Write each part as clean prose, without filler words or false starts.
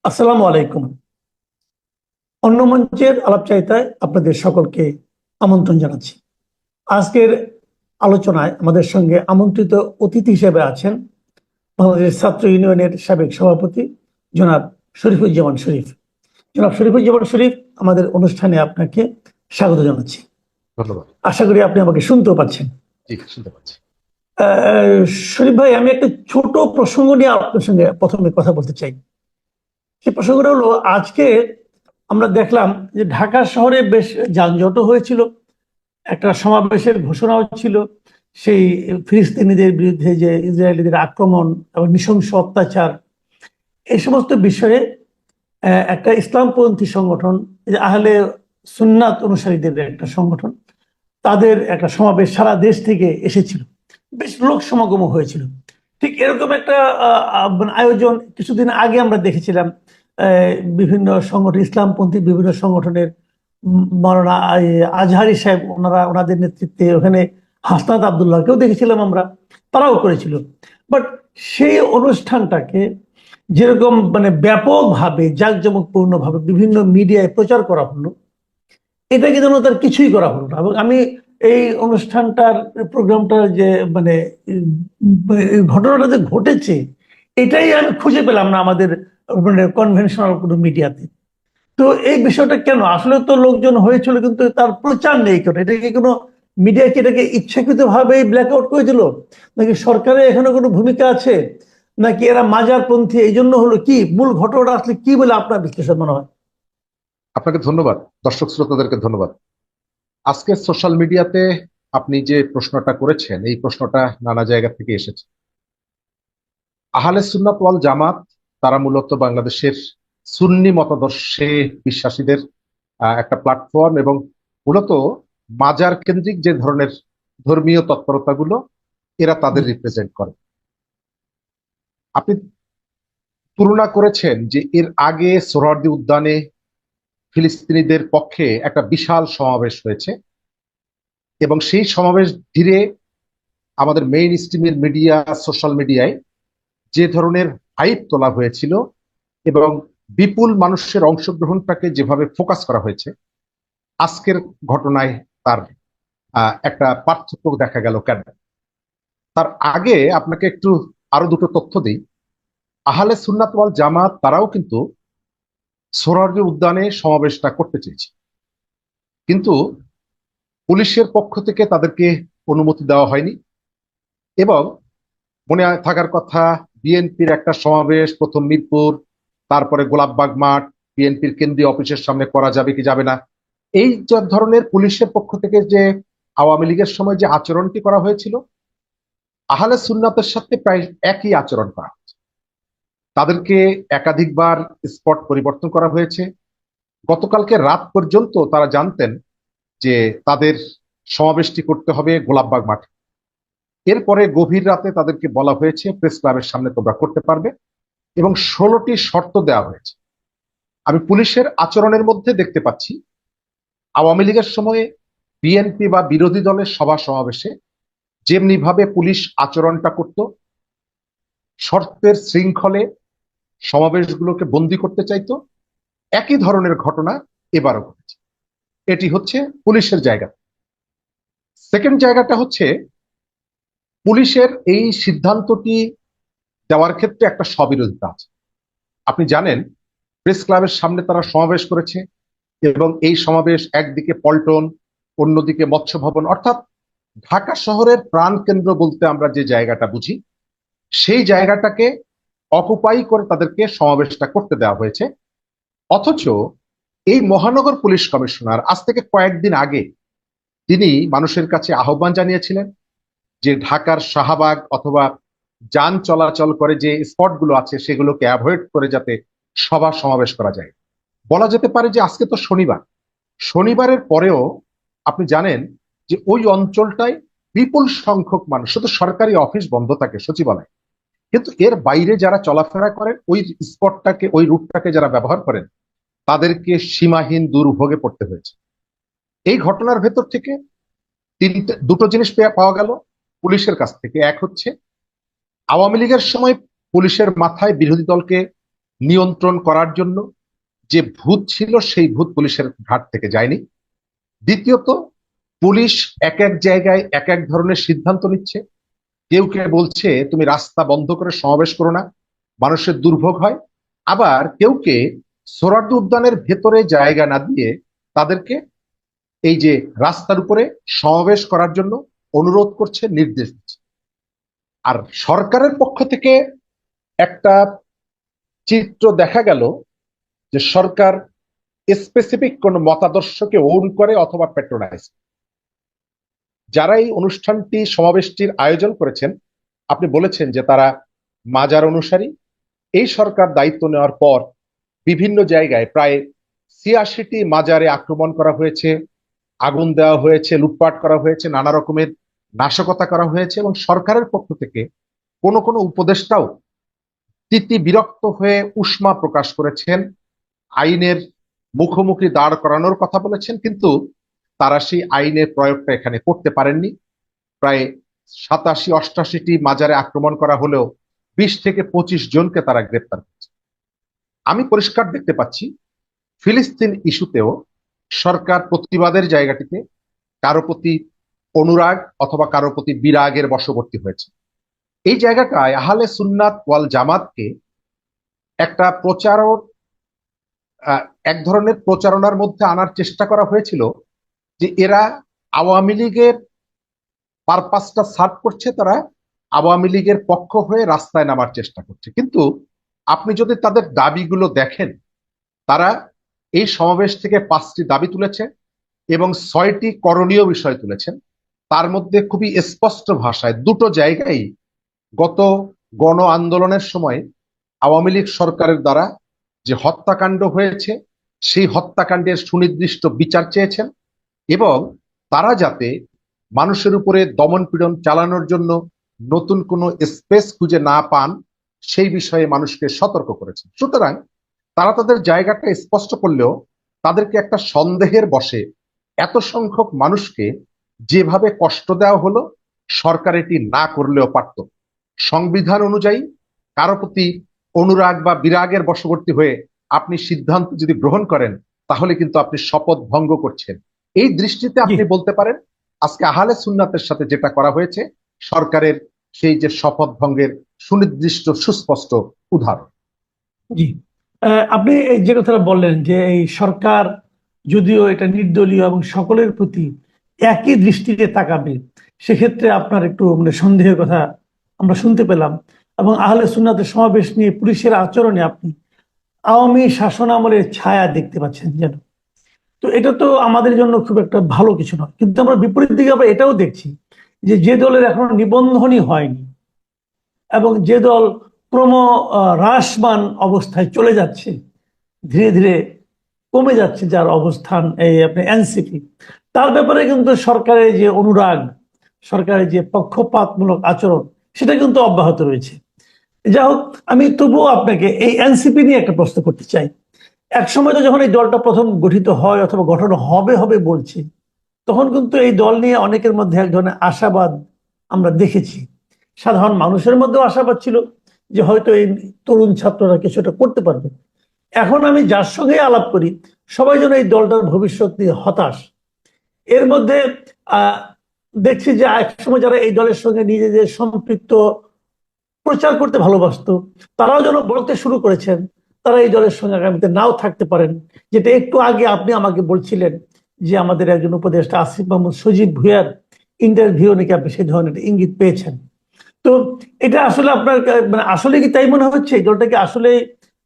আসসালামু আলাইকুম। অন্য মঞ্চের আলাপচারিতায় আপনাদের সকলকে আমন্ত্রণ জানাচ্ছি। আজকের আলোচনায় আমাদের সঙ্গে আমন্ত্রিত অতিথি হিসেবে আছেন বাংলাদেশ ছাত্র ইউনিয়নের সাবেক সভাপতি জনাব শরীফুজ্জামান শরীফ। জনাব শরীফুজ্জামান শরীফ, আমাদের অনুষ্ঠানে আপনাকে স্বাগত জানাচ্ছি। ধন্যবাদ। আশা করি আপনি আমাকে শুনতেও পাচ্ছেন। জি, শুনতে পাচ্ছি। শরীফ ভাই, আমি একটা ছোট প্রসঙ্গ নিয়ে আপনার সঙ্গে প্রথমে কথা বলতে চাই। সেই প্রসঙ্গটা হলো, আজকে আমরা দেখলাম যে ঢাকা শহরে বেশ যানজটও হয়েছিল, একটা সমাবেশের ঘোষণাও ছিল। সেই ফিলিস্তিনিদের বিরুদ্ধে যে ইসরায়েলিদের আক্রমণ এবং নৃশংস অত্যাচার, এই সমস্ত বিষয়ে একটা ইসলামপন্থী সংগঠন, যে আহলে সুন্নাত অনুসারীদের একটা সংগঠন, তাদের একটা সমাবেশ সারা দেশ থেকে এসেছিল, বেশ লোক সমাগম হয়েছিল। ঠিক এরকম একটা মানে আয়োজন কিছুদিন আগে আমরা দেখেছিলাম। বিভিন্ন সংগঠন, ইসলামপন্থী বিভিন্ন সংগঠনের মাওলানা আজহারি সাহেব, ওনাদের নেতৃত্বে ওখানে হাসনাত আবদুল্লাহকেও দেখেছিলাম আমরা, তারাও করেছিল। বাট সেই অনুষ্ঠানটাকে যেরকম মানে ব্যাপকভাবে জাঁকজমকপূর্ণ ভাবে বিভিন্ন মিডিয়ায় প্রচার করা হলো, এটা কিন্তু তার কিছুই করা হলো না। এবং আমি এই অনুষ্ঠানটার প্রোগ্রামটার যে মানে এই ঘটনাটা যে ঘটেছে, এটাই আমি খুঁজে পেলাম না আমাদের মানে কনভেনশনাল কোনো মিডিয়াতে। তো এই বিষয়টা কেন? আসলে তো লোকজন হয়েছিল, কিন্তু তার প্রচার নেই কেন? এটা কি কোনো মিডিয়া কি এটাকে ইচ্ছাকৃত ভাবে ব্ল্যাক আউট করে দিল, নাকি সরকারের এখানে কোনো ভূমিকা আছে, নাকি এরা মাজারপন্থী এই জন্য হলো? কি মূল ঘটনাটা আসলে কি বলে আপনার বিশ্লেষণ মনে হয়? আপনাকে ধন্যবাদ, দর্শক শ্রোতাদেরকে ধন্যবাদ। আজকে সোশ্যাল মিডিয়াতে আপনি যে প্রশ্নটা করেছেন, এই প্রশ্নটা নানা জায়গা থেকে এসেছে। আহলে সুন্নাত ওয়াল জামাত তারা মূলত বাংলাদেশের সুন্নি মতাদর্শে বিশ্বাসীদের একটা প্ল্যাটফর্ম, এবং মূলত মাজার কেন্দ্রিক যে ধরনের ধর্মীয় তৎপরতাগুলো এরা তাদের রিপ্রেজেন্ট করে। আপনি তুলনা করেছেন যে এর আগে সোহরাওয়ার্দী উদ্যানে ফিলিস্তিনিদের পক্ষে একটা বিশাল সমাবেশ হয়েছে, এবং সেই সমাবেশ ঘিরে আমাদের মেইন স্ট্রিমের মিডিয়া, সোশ্যাল মিডিয়ায় যে ধরনের হাইপ তোলা হয়েছিল এবং বিপুল মানুষের অংশগ্রহণটাকে যেভাবে ফোকাস করা হয়েছে, আজকের ঘটনায় তার একটা পার্থক্য দেখা গেল। কেন? তার আগে আপনাকে একটু আরো দুটো তথ্য দিই। আহলে সুন্নাত ওয়াল জামাত তারাও কিন্তু সোহরাওয়ার্দী উদ্যানে সমাবেশটা করতে চেয়েছে, কিন্তু পুলিশের পক্ষ থেকে তাদেরকে অনুমতি দেওয়া হয়নি। এবং মনে থাকার কথা, বিএনপির একটা সমাবেশ প্রথম মিরপুর, তারপরে গোলাপবাগ মাঠ, বিএনপির কেন্দ্রীয় অফিসের সামনে করা যাবে কি যাবে না, এই যে ধরনের পুলিশের পক্ষ থেকে যে আওয়ামী লীগের সময় যে আচরণটি করা হয়েছিল, আহলে সুন্নাতের সাথে প্রায় একই আচরণ করা হয়েছে। তাদেরকে একাধিকবার স্পট পরিবর্তন করা হয়েছে। গতকালকে রাত পর্যন্ত তারা জানতেন যে তাদের সমাবেশটি করতে হবে গোলাপবাগ মাঠে। এরপরে গভীর রাতে তাদেরকে বলা হয়েছে প্রেস ক্লাবের সামনে তোমরা করতে পারবে, এবং 16টি শর্ত দেওয়া হয়েছে। আমি পুলিশের আচরণের মধ্যে দেখতে পাচ্ছি আওয়ামী লীগের সময়ে বিএনপি বা বিরোধী দলের সভা সমাবেশে যেমনি ভাবে পুলিশ আচরণটা করত, শর্তের শৃঙ্খলে সমাবেশগুলোকে বন্দি করতে চাইতো, একই ধরনের ঘটনা এবারও ঘটেছে। এটি হচ্ছে পুলিশের জায়গা। সেকেন্ড জায়গাটা হচ্ছে, পুলিশের এই সিদ্ধান্তটি দেওয়ার ক্ষেত্রে একটা স্ববিরোধিতা আছে। আপনি জানেন, প্রেস ক্লাবের সামনে তারা সমাবেশ করেছে, এবং এই সমাবেশ একদিকে পল্টন, অন্যদিকে মৎস্য ভবন, অর্থাৎ ঢাকা শহরের প্রাণ কেন্দ্র বলতে আমরা যে জায়গাটা বুঝি, সেই জায়গাটাকে অকুপাই করে তাদেরকে সমাবেশটা করতে দেওয়া হয়েছে। অথচ এই মহানগর পুলিশ কমিশনার আজ থেকে কয়েকদিন আগে তিনি মানুষের কাছে আহ্বান জানিয়েছিলেন যে ঢাকার শাহবাগ অথবা যান চলাচল করে যে স্পটগুলো আছে সেগুলোকে অ্যাভয়েড করে যাতে সভা সমাবেশ করা যায়। বলা যেতে পারে যে আজকে তো শনিবার, শনিবারের পরেও আপনি জানেন যে ওই অঞ্চলটায় বিপুল সংখ্যক মানুষ, শুধু সরকারি অফিস বন্ধ থাকে, সচিবালয়, কিন্তু এর বাইরে যারা চলাফেরা করেন ওই স্পটটাকে, ওই রুটটাকে যারা ব্যবহার করেন, তাদেরকে সীমাহীন দুর্ভোগে পড়তে হয়েছে। এই ঘটনার ভেতর থেকে দুটো জিনিস পাওয়া গেল পুলিশের কাছ থেকে। এক হচ্ছে, আওয়ামী লীগের সময় পুলিশের মাথায় বিরোধী দলকে নিয়ন্ত্রণ করার জন্য যে ভূত ছিল সেই ভূত পুলিশের ঘাট থেকে যায়নি। দ্বিতীয়ত, পুলিশ এক এক জায়গায় এক এক ধরনের সিদ্ধান্ত নিচ্ছে। কেউ কেউ বলছে তুমি রাস্তা বন্ধ করে সমাবেশ করো না, মানুষের দুর্ভোগ হয়। আবার কেউ কে সোহরাওয়ার্দী উদ্যানের ভেতরে জায়গা না দিয়ে তাদেরকে এই যে রাস্তার উপরে সমাবেশ করার জন্য অনুরোধ করছে, নির্দেশ দিচ্ছে। আর সরকারের পক্ষ থেকে একটা চিত্র দেখা গেল যে সরকার স্পেসিফিক কোন মতাদর্শকে ওন করে অথবা প্যাট্রোনাইজ। যারা এই অনুষ্ঠানটি সমাবেশটির আয়োজন করেছেন, আপনি বলেছেন যে তারা মাজার অনুসারী। এই সরকার দায়িত্ব নেওয়ার পর বিভিন্ন জায়গায় প্রায় ৮৬টি মাজারে আক্রমণ করা হয়েছে, আগুন দেওয়া হয়েছে, লুটপাট করা হয়েছে, নানা রকমের নাশকতা করা হয়েছে। এবং সরকারের পক্ষ থেকে কোন কোন উপদেষ্টাও তিতি বিরক্ত হয়ে উষ্মা প্রকাশ করেছেন, আইনের মুখোমুখি দাঁড় করানোর কথা বলেছেন, কিন্তু তারা সেই আইনের প্রয়োগটা এখানে করতে পারেননি। প্রায় ৮৭-৮৮টি মাজারে আক্রমণ করা হলেও ২০ থেকে ২৫ জনকে তারা গ্রেপ্তার করেছে। আমি পরিষ্কার দেখতে পাচ্ছি ফিলিস্তিন ইস্যুতেও সরকার প্রতিবাদের জায়গাটিতে কারো প্রতি অনুরাগ অথবা কারো প্রতি বিরাগের বশবর্তী হয়েছে। এই জায়গাটায় আহলে সুন্নাত ওয়াল জামাতকে একটা এক ধরনের প্রচারণার মধ্যে আনার চেষ্টা করা হয়েছিল যে এরা আওয়ামী লীগের পারপাসটা সার্ভ করছে, তারা আওয়ামী লীগের পক্ষ হয়ে রাস্তায় নামার চেষ্টা করছে। কিন্তু আপনি যদি তাদের দাবিগুলো দেখেন, তারা এই সমাবেশ থেকে 5টি দাবি তুলেছে এবং 6টি করণীয় বিষয় তুলেছেন। তার মধ্যে খুবই স্পষ্ট ভাষায় দুটো জায়গায় গত গণ আন্দোলনের সময় আওয়ামী লীগ সরকারের দ্বারা যে হত্যাকাণ্ড হয়েছে সেই হত্যাকাণ্ডের সুনির্দিষ্ট বিচার চেয়েছেন এবং তারা যাতে মানুষের উপরে দমন পীড়ন চালানোর জন্য নতুন কোনো স্পেস খুঁজে না পান সেই বিষয়ে মানুষকে সতর্ক করেছেন। সুতরাং তারা তাদের জায়গাটা স্পষ্ট করলেও তাদেরকে একটা সন্দেহের বশে এত সংখ্যক মানুষকে যেভাবে কষ্ট দেওয়া হলো, সরকার এটি না করলেও পারত। সংবিধান অনুযায়ী কারো প্রতি অনুরাগ বা বিরাগের বশবর্তী হয়ে আপনি সিদ্ধান্ত যদি গ্রহণ করেন, তাহলে কিন্তু আপনি শপথ ভঙ্গ করছেন। এই দৃষ্টিতে আপনি বলতে পারেন আজকে আহলে সুন্নাতের সাথে যেটা করা হয়েছে সরকারের সেই যে শপথ ভঙ্গের সুনির্দিষ্ট সুস্পষ্ট উদাহরণ। জি, আপনি এই যে কথাটা বললেন যে এই সরকার যদিও এটা নির্দলীয় এবং সকলের প্রতি একই দৃষ্টিতে তাকাবে, সেক্ষেত্রে আপনার একটু মানে সন্দেহের কথা আমরা শুনতে পেলাম। এবং আহলে সুন্নাতের সমাবেশ নিয়ে পুলিশের আচরণে আপনি আওয়ামী শাসন আমলের ছায়া দেখতে পাচ্ছেন যেন। তো এটা তো আমাদের জন্য খুব একটা ভালো কিছু নয়। কিন্তু আমরা বিপরীত দিকে আমরা এটাও দেখছি যে যে দলের এখনো নিবন্ধনই হয়নি এবং যে দল ক্রম হ্রাসমান অবস্থায় চলে যাচ্ছে, ধীরে ধীরে কমে যাচ্ছে, যার অবস্থান এই আপনি এনসিপি, তার ব্যাপারে কিন্তু সরকারের যে অনুরাগ, সরকারের যে পক্ষপাতমূলক আচরণ, সেটা কিন্তু অব্যাহত রয়েছে। যাই হোক, আমি তবুও আপনাকে এই এনসিপি নিয়ে একটা প্রশ্ন করতে চাই। এক সময় তো যখন এই দলটা প্রথম গঠিত হয় অথবা গঠন হবে হবে বলছি, তখন কিন্তু এই দল নিয়ে অনেকের মধ্যে এক ধরনের আশাবাদ আমরা দেখেছি। সাধারণ মানুষের মধ্যেও আশাবাদ ছিল যে হয়তো এই তরুণ ছাত্ররা কিছুটা করতে পারবে। এখন আমি যার সঙ্গে আলাপ করি, সবাই যেন এই দলটার ভবিষ্যৎ নিয়ে হতাশ। এর মধ্যে আহ দেখছি যে একসময় যারা এই দলের সঙ্গে নিজেদের সম্পৃক্ত প্রচার করতে ভালোবাসতো, তারাও যেন বলতে শুরু করেছেন তারা এই দলের সঙ্গে আগামীতে নাও থাকতে পারেন। যেটা একটু আগে আপনি আমাকে বলছিলেন যে আমাদের একজন উপদেষ্টা আসিফ মাহমুদ সজীব ভুঁইয়ার ইন্টারভিউ নাকি আপনি সেই ধরনের ইঙ্গিত পেয়েছেন। তো এটা আসলে আপনার মানে আসলে কি তাই মনে হচ্ছে এই দলটা কি আসলে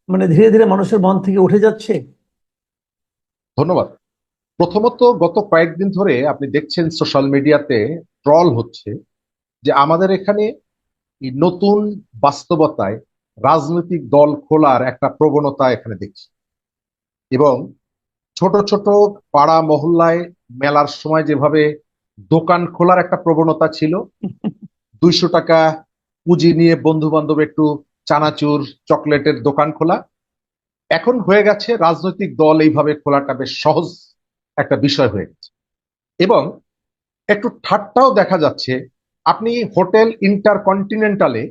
মানে ধীরে ধীরে মানুষের মন থেকে উঠে যাচ্ছে? ধন্যবাদ। প্রথমত, গত কয়েকদিন ধরে আপনি দেখছেন সোশ্যাল মিডিয়াতে ট্রল হচ্ছে যে আমাদের এখানে এই নতুন বাস্তবতায় রাজনৈতিক দল খোলার একটা প্রবণতা এখানে দেখছি। এবং ছোট ছোট পাড়া মহল্লায় মেলার সময় যেভাবে দোকান খোলার একটা প্রবণতা ছিল, 200 টাকা পুঁজি নিয়ে বন্ধু বান্ধব একটু চানাচুর চকলেটের দোকান খোলা, এখন হয়ে গেছে রাজনৈতিক দল এইভাবে খোলাটা বেশ সহজ একটা বিষয় হয়ে গেছে। এবং একটু ঠাট্টাও দেখা যাচ্ছে। আপনি হোটেল ইন্টারকন্টিনেন্টালে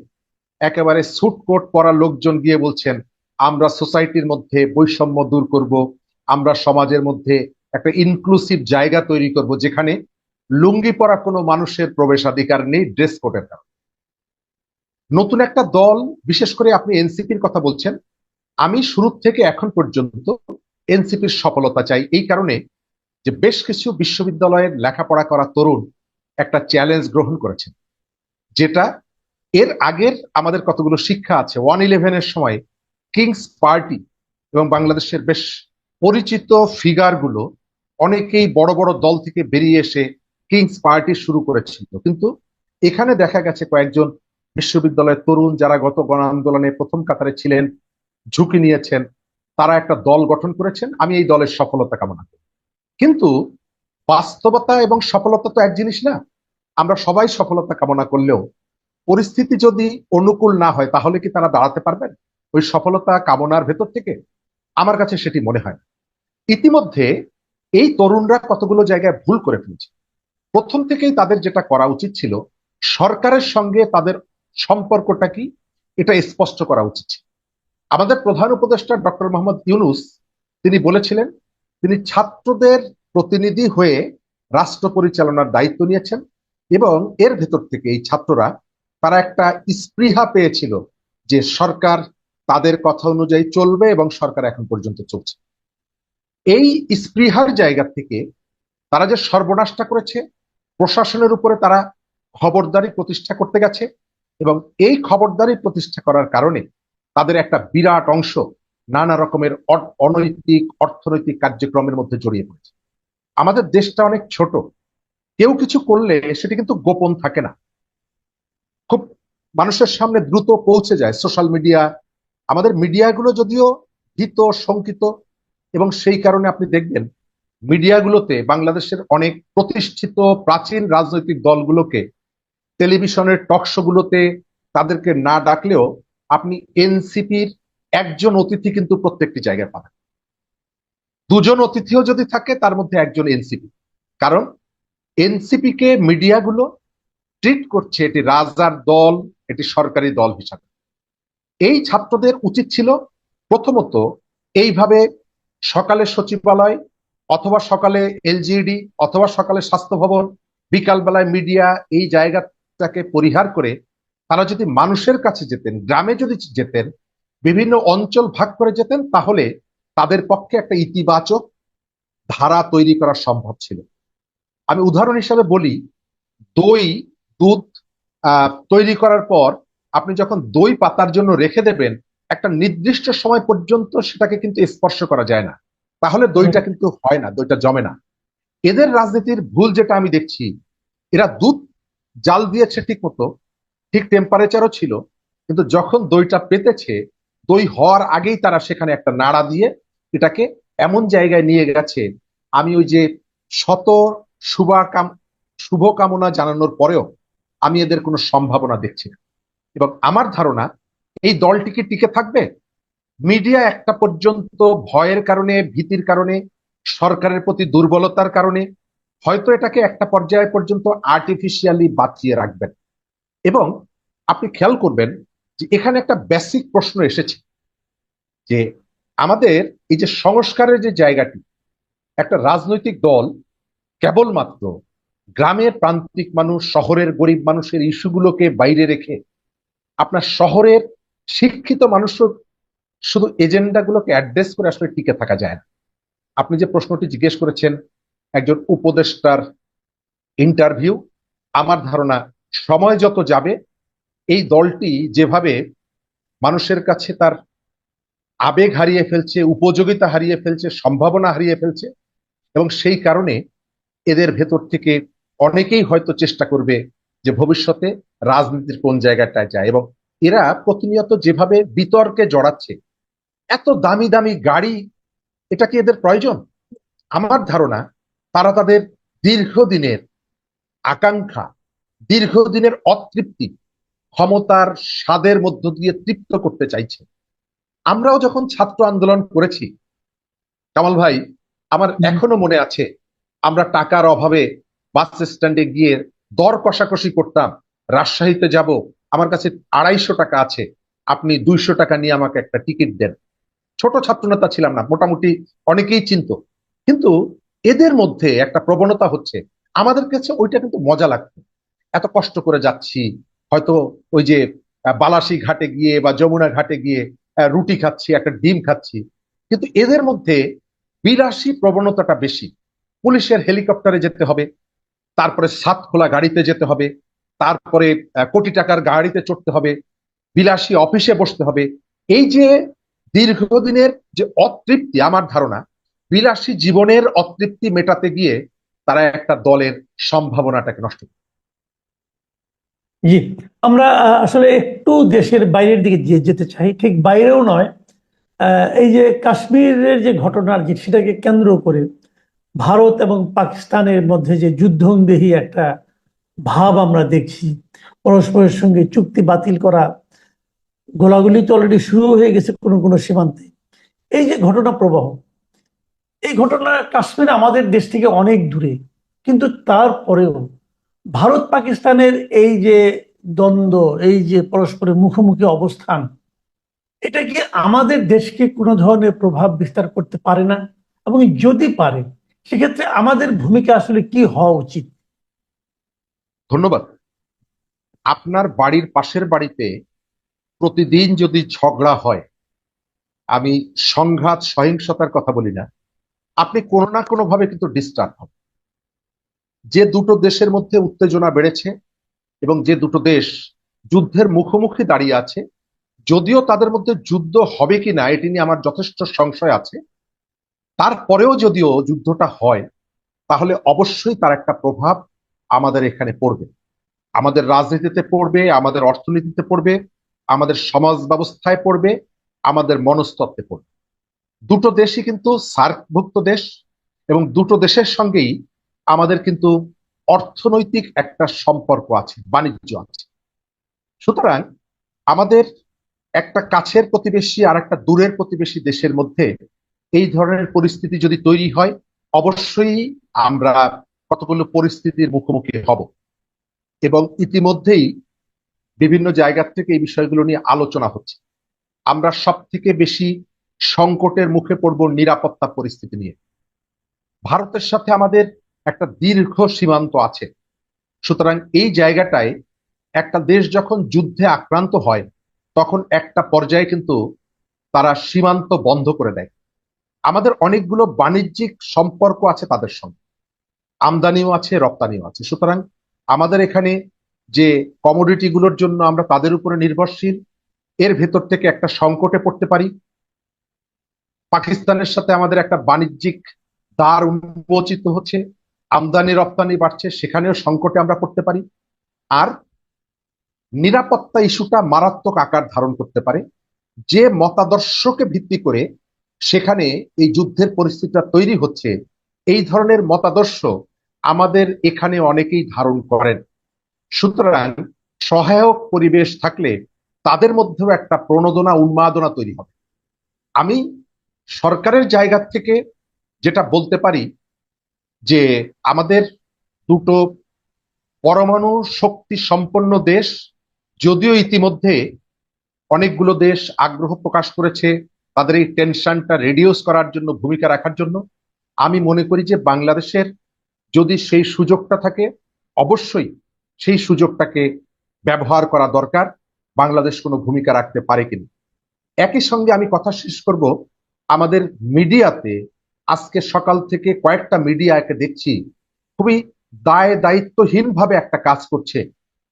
একেবারে স্যুট কোট পরা লোকজন গিয়ে বলছেন আমরা সোসাইটির মধ্যে বৈষম্য দূর করব, আমরা সমাজের মধ্যে একটা ইনক্লুসিভ জায়গা তৈরি করব যেখানে লুঙ্গি পরা কোনো মানুষের প্রবেশাধিকার নেই ড্রেস কোডের কারণে। নতুন একটা দল, বিশেষ করে আপনি এনসিপির কথা বলছেন, আমি শুরু থেকে এখন পর্যন্ত এনসিপির সফলতা চাই এই কারণে যে বেশ কিছু বিশ্ববিদ্যালয়ের লেখাপড়া করা তরুণ একটা চ্যালেঞ্জ গ্রহণ করেছেন, যেটা এর আগের আমাদের কতগুলো শিক্ষা আছে। 111-এর সময় কিংস পার্টি এবং বাংলাদেশের বেশ পরিচিত ফিগার গুলো অনেকেই বড় বড় দল থেকে বেরিয়ে এসে কিংস পার্টি শুরু করেছিল, কিন্তু এখানে দেখা গেছে কয়েকজন বিশ্ববিদ্যালয়ের তরুণ যারা গত গণ আন্দোলনে প্রথম কাতারে ছিলেন, ঝুঁকি নিয়েছেন, তারা একটা দল গঠন করেছেন। আমি এই দলের সফলতা কামনা করি, কিন্তু বাস্তবতা এবং সফলতা তো এক জিনিস না। আমরা সবাই সফলতা কামনা করলেও পরিস্থিতি যদি অনুকূল না হয় তাহলে কি তারা দাঁড়াতে পারবেন ওই সফলতা কামনার ভেতর থেকে? আমার কাছে সেটি মনে হয় না। ইতিমধ্যে এই তরুণরা কতগুলো জায়গায় ভুল করে ফেলেছে। প্রথম থেকেই তাদের যেটা করা উচিত ছিল, সরকারের সঙ্গে তাদের সম্পর্কটা কি এটা স্পষ্ট করা উচিত ছিল। আমাদের প্রধান উপদেষ্টা ডক্টর মোহাম্মদ ইউনূস তিনি বলেছিলেন তিনি ছাত্রদের প্রতিনিধি হয়ে রাষ্ট্র পরিচালনার দায়িত্ব নিয়েছেন, এবং এর ভেতর থেকে এই ছাত্ররা তারা একটা স্পৃহা পেয়েছিল যে সরকার তাদের কথা অনুযায়ী চলবে, এবং সরকার এখন পর্যন্ত চলছে। এই স্পৃহার জায়গা থেকে তারা যে সর্বনাশটা করেছে, প্রশাসনের উপরে তারা খবরদারি প্রতিষ্ঠা করতে গেছে, এবং এই খবরদারি প্রতিষ্ঠা করার কারণে তাদের একটা বিরাট অংশ নানা রকমের অনৈতিক অর্থনৈতিক কার্যক্রমের মধ্যে জড়িয়ে পড়েছে। আমাদের দেশটা অনেক ছোট, কেউ কিছু করলে সেটি কিন্তু গোপন থাকে না, খুব মানুষের সামনে দ্রুত পৌঁছে যায়। সোশ্যাল মিডিয়া, আমাদের মিডিয়াগুলো যদিও ভীত শঙ্কিত, এবং সেই কারণে আপনি দেখবেন মিডিয়াগুলোতে বাংলাদেশের অনেক প্রতিষ্ঠিত প্রাচীন রাজনৈতিক দলগুলোকে টেলিভিশনের টক শো গুলোতে তাদেরকে না ডাকলেও আপনি এনসিপির একজন অতিথি কিন্তু প্রত্যেকটি জায়গায় পাবেন। দুজন অতিথিও যদি থাকে তার মধ্যে একজন এনসিপি, কারণ এনসিপি কে মিডিয়াগুলো ট্রিট করছে এটি রাজার দল, এটি সরকারি দল হিসাবে। এই ছাত্রদের উচিত ছিল প্রথমত এইভাবে সকালে সচিবালয়, অথবা সকালে এলজিইডি, অথবা সকালে স্বাস্থ্য ভবন, বিকালবেলায় মিডিয়া, এই জায়গাটাকে পরিহার করে তারা যদি মানুষের কাছে যেতেন, গ্রামে যদি যেতেন, বিভিন্ন অঞ্চল ভাগ করে যেতেন, তাহলে তাদের পক্ষে একটা ইতিবাচক ধারা তৈরি করা সম্ভব ছিল। আমি উদাহরণ হিসাবে বলি, দই, দুধ তৈরি করার পর আপনি যখন দই পাতার জন্য রেখে দেবেন, একটা নির্দিষ্ট সময় পর্যন্ত সেটাকে কিন্তু স্পর্শ করা যায় না, তাহলে দইটা কিন্তু হয় না, দইটা জমে না। এদের রাজনীতির ভুল যেটা আমি দেখছি, এরা দুধ জাল দিয়েছে ঠিক মতো, ঠিক টেম্পারেচারও ছিল, কিন্তু যখন দইটা পেতেছে, দই হওয়ার আগেই তারা সেখানে একটা নাড়া দিয়ে এটাকে এমন জায়গায় নিয়ে গেছে, আমি ওই যে শত শুভকামনা জানানোর পরেও আমি এদের কোনো সম্ভাবনা দেখছি না। এবং আমার ধারণা এই দলটিকে টিকে থাকবে। মিডিয়া একটা পর্যন্ত ভয়ের কারণে, ভীতির কারণে, সরকারের প্রতি দুর্বলতার কারণে হয়তো এটাকে একটা পর্যায় পর্যন্ত আর্টিফিশিয়ালি বাঁচিয়ে রাখবেন। এবং আপনি খেয়াল করবেন যে এখানে একটা বেসিক প্রশ্ন এসেছে যে আমাদের এই যে সংস্কারের যে জায়গাটি, একটা রাজনৈতিক দল কেবলমাত্র গ্রামের প্রান্তিক মানুষ, শহরের গরিব মানুষের ইস্যুগুলোকে বাইরে রেখে আপনার শহরের শিক্ষিত মানুষও শুধু এজেন্ডাগুলোকে অ্যাড্রেস করে আসলে টিকে থাকা যায় না। আপনি যে প্রশ্নটি জিজ্ঞেস করেছেন একজন উপদেষ্টার ইন্টারভিউ, আমার ধারণা সময় যত যাবে এই দলটি যেভাবে মানুষের কাছে তার আবেগ হারিয়ে ফেলছে, উপযোগিতা হারিয়ে ফেলছে, সম্ভাবনা হারিয়ে ফেলছে, এবং সেই কারণে এদের ভেতর থেকে অনেকেই হয়তো চেষ্টা করবে যে ভবিষ্যতে রাজনীতির কোন জায়গাটায় যায়। এবং এরা প্রতিনিয়ত যেভাবে বিতর্কে জড়াচ্ছে, এত দামি দামি গাড়ি, এটা কি এদের প্রয়োজন? আমার ধারণা তারা তাদের দীর্ঘদিনের আকাঙ্ক্ষা, দীর্ঘদিনের অতৃপ্তি ক্ষমতার স্বাদের মধ্য দিয়ে তৃপ্ত করতে চাইছে। আমরাও যখন ছাত্র আন্দোলন করেছি কামাল ভাই, আমার এখনো মনে আছে আমরা টাকার অভাবে বাস স্ট্যান্ডে গিয়ে দর কষাকষি করতাম। রাজশাহীতে যাব, আমার কাছে 250 টাকা আছে, আপনি 200 টাকা নিয়ে আমাকে একটা টিকিট দেন। ছোট ছাত্রনেতা ছিলাম না, মোটামুটি অনেকেই চিনত। কিন্তু এদের মধ্যে একটা প্রবণতা হচ্ছে, আমাদের কাছে ওইটা কিন্তু মজা লাগতো। এত কষ্ট করে যাচ্ছি, হয়তো ওই যে বালাসী ঘাটে গিয়ে বা যমুনা ঘাটে গিয়ে রুটি খাচ্ছি, একটা ডিম খাচ্ছি। কিন্তু এদের মধ্যে বিলাসী প্রবণতাটা বেশি। পুলিশের হেলিকপ্টারে যেতে হবে, তারপরে সাত খোলা গাড়িতে যেতে হবে, তারপরে কোটি টাকার গাড়িতে চড়তে হবে, বিলাসী অফিসে বসতে হবে। এই যে দীর্ঘদিনের যে অতৃপ্তি, আমার ধারণা বিলাসী জীবনের অতৃপ্তি মেটাতে গিয়ে তারা একটা দলের সম্ভাবনাটাকে নষ্ট করে। জি, আমরা আসলে একটু দেশের বাইরের দিকে যেতে চাই, ঠিক বাইরেও নয়। এই যে কাশ্মীরের যে ঘটনার যে সেটাকে কেন্দ্র করে ভারত এবং পাকিস্তানের মধ্যে যে যুদ্ধংদেহী একটা ভাব আমরা দেখছি, পরস্পরের সঙ্গে চুক্তি বাতিল করা, গোলাগুলি তো অলরেডি শুরু হয়ে গেছে কোনো কোনো সীমান্তে। এই যে ঘটনা প্রবাহ, এই ঘটনা কাশ্মীর আমাদের দেশ থেকে অনেক দূরে, কিন্তু তারপরেও ভারত পাকিস্তানের এই যে দ্বন্দ্ব, এই যে পরস্পরের মুখোমুখি অবস্থান, এটা কি আমাদের দেশকে কোনো ধরনের প্রভাব বিস্তার করতে পারে না? এবং যদি পারে, সেক্ষেত্রে আমাদের ভূমিকা আসলে কি হওয়া উচিত? ধন্যবাদ। আপনার বাড়ির পাশের বাড়িতে প্রতিদিন যদি ঝগড়া হয়, আমি সংঘাত সহিংসতার কথা বলি না, আপনি কোনো না কোনো ভাবে কিন্তু ডিস্টার্ব হবেন। যে দুটো দেশের মধ্যে উত্তেজনা বেড়েছে এবং যে দুটো দেশ যুদ্ধের মুখোমুখি দাঁড়িয়ে আছে, যদিও তাদের মধ্যে যুদ্ধ হবে কিনা এটি নিয়ে আমার যথেষ্ট সংশয় আছে, তারপরেও যদিও যুদ্ধটা হয়, তাহলে অবশ্যই তার একটা প্রভাব আমাদের এখানে পড়বে। আমাদের রাজনীতিতে পড়বে, আমাদের অর্থনীতিতে পড়বে, আমাদের সমাজ ব্যবস্থায় পড়বে, আমাদের মনস্তত্ত্বে পড়বে। দুটো দেশই কিন্তু সার্কভুক্ত দেশ, এবং দুটো দেশের সঙ্গেই আমাদের কিন্তু অর্থনৈতিক একটা সম্পর্ক আছে, বাণিজ্য আছে। সুতরাং আমাদের একটা কাছের প্রতিবেশী আর একটা দূরের প্রতিবেশী দেশের মধ্যে এই ধরনের পরিস্থিতি যদি তৈরি হয়, অবশ্যই আমরা কতগুলো পরিস্থিতির মুখোমুখি হব। এবং ইতিমধ্যেই বিভিন্ন জায়গা থেকে এই বিষয়গুলো নিয়ে আলোচনা হচ্ছে। আমরা সব থেকে বেশি সংকটের মুখে পড়ব নিরাপত্তা পরিস্থিতি নিয়ে। ভারতের সাথে আমাদের একটা দীর্ঘ সীমান্ত আছে। সুতরাং এই জায়গাটায় একটা দেশ যখন যুদ্ধে আক্রান্ত হয়, তখন একটা পর্যায়ে কিন্তু তারা সীমান্ত বন্ধ করে দেয়। আমাদের অনেকগুলো বাণিজ্যিক সম্পর্ক আছে তাদের সঙ্গে, আমদানিও আছে, রপ্তানিও আছে। সুতরাং আমাদের এখানে যে কমোডিটি গুলোর জন্য আমরা তাদের উপরে নির্ভরশীল, এর ভেতর থেকে একটা সংকটে পড়তে পারি। পাকিস্তানের সাথে আমাদের একটা বাণিজ্যিক দ্বার উন্মোচিত হচ্ছে, আমদানি রপ্তানি বাড়ছে, সেখানেও সংকটে আমরা পড়তে পারি। আর নিরাপত্তা ইস্যুটা মারাত্মক আকার ধারণ করতে পারে, যে মতাদর্শকে ভিত্তি করে সেখানে এই যুদ্ধের পরিস্থিতিটা তৈরি হচ্ছে, এই ধরনের মতাদর্শ আমাদের এখানে অনেকেই ধারণ করেন। সুতরাং সহায়ক পরিবেশ থাকলে তাদের মধ্যেও একটা প্রণোদনা, উন্মাদনা তৈরি হবে। আমি সরকারের জায়গা থেকে যেটা বলতে পারি, যে আমাদের দুটো পরমাণু শক্তি সম্পন্ন দেশ, যদিও ইতিমধ্যে অনেকগুলো দেশ আগ্রহ প্রকাশ করেছে তাদের এই টেনশনটা রিডিউস করার জন্য, ভূমিকা রাখার জন্য, আমি মনে করি যে বাংলাদেশের যদি সেই সুযোগটা থাকে, অবশ্যই সেই সুযোগটাকে ব্যবহার করা দরকার। বাংলাদেশ কোনো ভূমিকা রাখতে পারে কিনা। একই সঙ্গে আমি কথা শেষ করব, আমাদের মিডিয়াতে আজকে সকাল থেকে কয়েকটা মিডিয়াকে দেখছি খুবই দায়িত্বহীন ভাবে একটা কাজ করছে,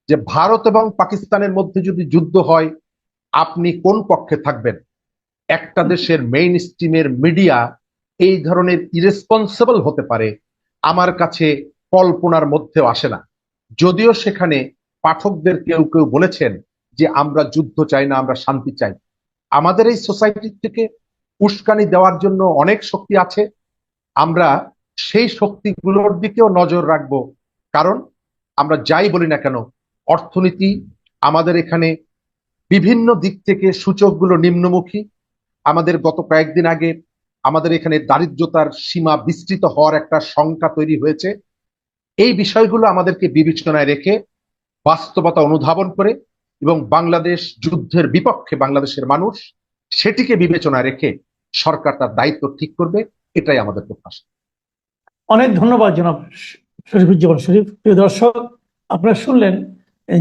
যে ভারত এবং পাকিস্তানের মধ্যে যদি যুদ্ধ হয় আপনি কোন পক্ষে থাকবেন। একটা দেশের মেইন স্ট্রিমের মিডিয়া এই ধরনের ইরেসপন্সিবল হতে পারে, আমার কাছে কল্পনার মধ্যেও আসে না। যদিও সেখানে পাঠকদের কেউ কেউ বলেছেন যে আমরা যুদ্ধ চাই না, আমরা শান্তি চাই। আমাদের এই সোসাইটি থেকে উস্কানি দেওয়ার জন্য অনেক শক্তি আছে, আমরা সেই শক্তিগুলোর দিকেও নজর রাখবো। কারণ আমরা যাই বলি না কেন, অর্থনীতি আমাদের এখানে বিভিন্ন দিক থেকে সূচকগুলো নিম্নমুখী। আমাদের গত কয়েকদিন আগে আমাদের এখানে দারিদ্রতার সীমা বিস্তৃত হওয়ার একটা শঙ্কা তৈরি হয়েছে। এই বিষয়গুলো আমাদেরকে বিবেচনায় রেখে, বাস্তবতা অনুধাবন করে, এবং বাংলাদেশ যুদ্ধের বিপক্ষে বাংলাদেশের মানুষ, সেটিকে বিবেচনায় রেখে সরকার তার দায়িত্ব ঠিক করবে, এটাই আমাদের প্রত্যাশা। অনেক ধন্যবাদ জনাব শরীফুজ্জামান শরীফ। প্রিয় দর্শক, আপনারা শুনলেন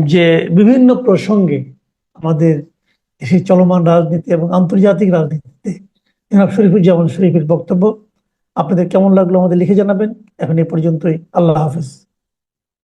যে বিভিন্ন প্রসঙ্গে আমাদের দেশের চলমান রাজনীতি এবং আন্তর্জাতিক রাজনীতিতে জনাব শরীফুজ্জামান শরীফের বক্তব্য। আপনাদের কেমন লাগলো আমাদের লিখে জানাবেন। এখন এ পর্যন্তই। আল্লাহ হাফেজ।